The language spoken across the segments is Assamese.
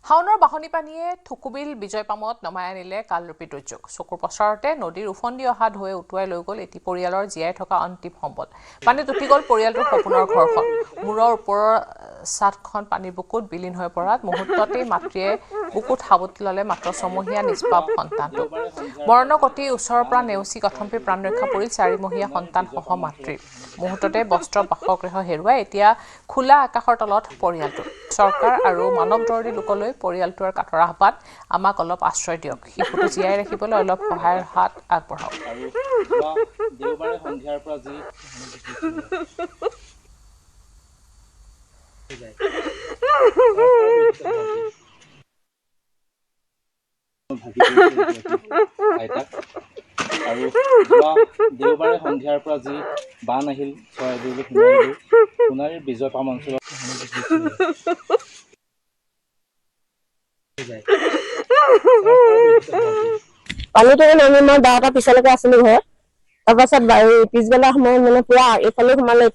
হাওনৰ বাহনী পানীয়ে থুকুবিল বিজয়পামত নমাই আনিলে কালৰূপী দুৰ্যোগ চকুৰ পচাৰতে নদীৰ উফন্দি অহা ঢৌৱে উটুৱাই লৈ গ'ল এটি পৰিয়ালৰ জীয়াই থকা অন্তিম সম্বল পানীত উটি গ'ল পৰিয়ালটোৰ সপোনৰ ঘৰখন মূৰৰ ওপৰৰ ছাদখন পানীৰ বুকুত বিলীন হৈ পৰাত মুহূৰ্ততেই মাতৃয়ে বুকুত সাৱটি ল'লে মাত্ৰ ছমহীয়া নিষ্পাপ সন্তানটো মৰণক অতি ওচৰৰ পৰা নেওচি কথম্পি প্ৰাণ ৰক্ষা পৰিল 4মহীয়া সন্তানসহ মাতৃৰ মুহূৰ্ততে বস্ত্ৰ বাসগৃহ হেৰুৱাই এতিয়া খোলা আকাশৰ তলত পৰিয়ালটো চৰকাৰ আৰু মানৱ দৰদী লোকলৈ পৰিয়ালটোৰ কাটৰ আহ্বান আমাক অলপ আশ্ৰয় দিয়ক শিশুটো জীয়াই ৰাখিবলৈ অলপ সহায়ৰ হাত আগবঢ়াওক দেওবাৰে সন্ধিয়াৰ পৰা যি আৰু দেওবাৰে সন্ধিয়াৰ পৰা যি বান আহিল চৰাইদেউলৈ সোণাৰীৰ বিজয়পাম অঞ্চলত পানীটো আমি মই 12টা পিছলৈকে আছিলো ঘৰত তাৰপাছত পিছবেলা সময়ত মানে পুৰা এইফালে সোমালে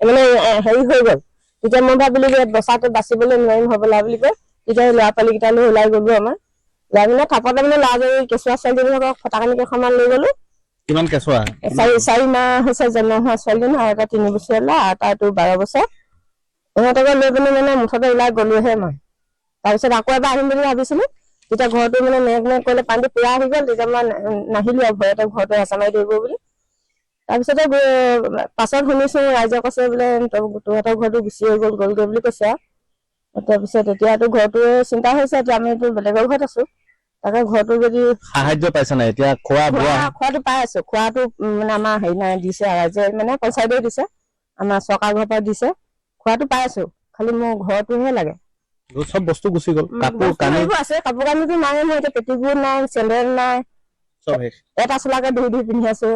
মানে হেৰি হৈ গ'ল তেতিয়া মই ভাবিলো যে বচাটো বাচিবলৈ নোৱাৰিম হ'বলা বুলি কয় তেতিয়া ল'ৰা পালিকেইটালৈ ওলাই গ'লো আমাৰ ওলাই মানে থাপতে মানে ল'ৰাজনী কেঁচুৱা ছোৱালীজনীক ফটাকানি কেইখনমান লৈ গ'লো কিমান কেঁচুৱা 4 মাহ হৈছে জন্ম হোৱা ছোৱালীজনী আৰু এটা 3 বছৰীয়া ল'ৰা আৰু তাইটো 12 বছৰ ইহঁতকে লৈ পিনে মানে মুঠতে ওলাই গ'লোহে মই তাৰপিছত আকৌ এবাৰ আহিম বুলি ভাবিছিলো তেতিয়া ঘৰটো মানে মেঘ কৰিলে পানীটো পুৰা আহি গ'ল তেতিয়া মই নাহিলো আৰু ভয়তে ঘৰটো হেঁচা মাৰি ধৰিব বুলি তাৰপিছতে পাছত শুনিছো ৰাইজে কৈছে বোলে তোহঁতৰ ঘৰটো গুচি হৈ গ'লগৈ বুলি কৈছে তাৰপিছত এতিয়াতো ঘৰটো চিন্তা হৈছে এতিয়া আমিতো বেলেগৰ ঘৰত আছো তাকে ঘৰটো যদি সাহায্য পাইছে নাই এতিয়া খোৱাটো পাই আছো খোৱাটো মানে আমাৰ হেৰি নাই দিছে ৰাইজে মানে পঞ্চায়তে দিছে আমাৰ চৰকাৰ ঘৰৰ পৰা দিছে খোৱাটো পাই আছো খালি মোৰ ঘৰটোহে লাগে সব বস্তু গুচি গ'ল কাপোৰ কানিটো নাই নহয় এতিয়া পেটিকোট নাই চেণ্ডেল নাই চব এটা চোলাকে ধুই পিন্ধি আছো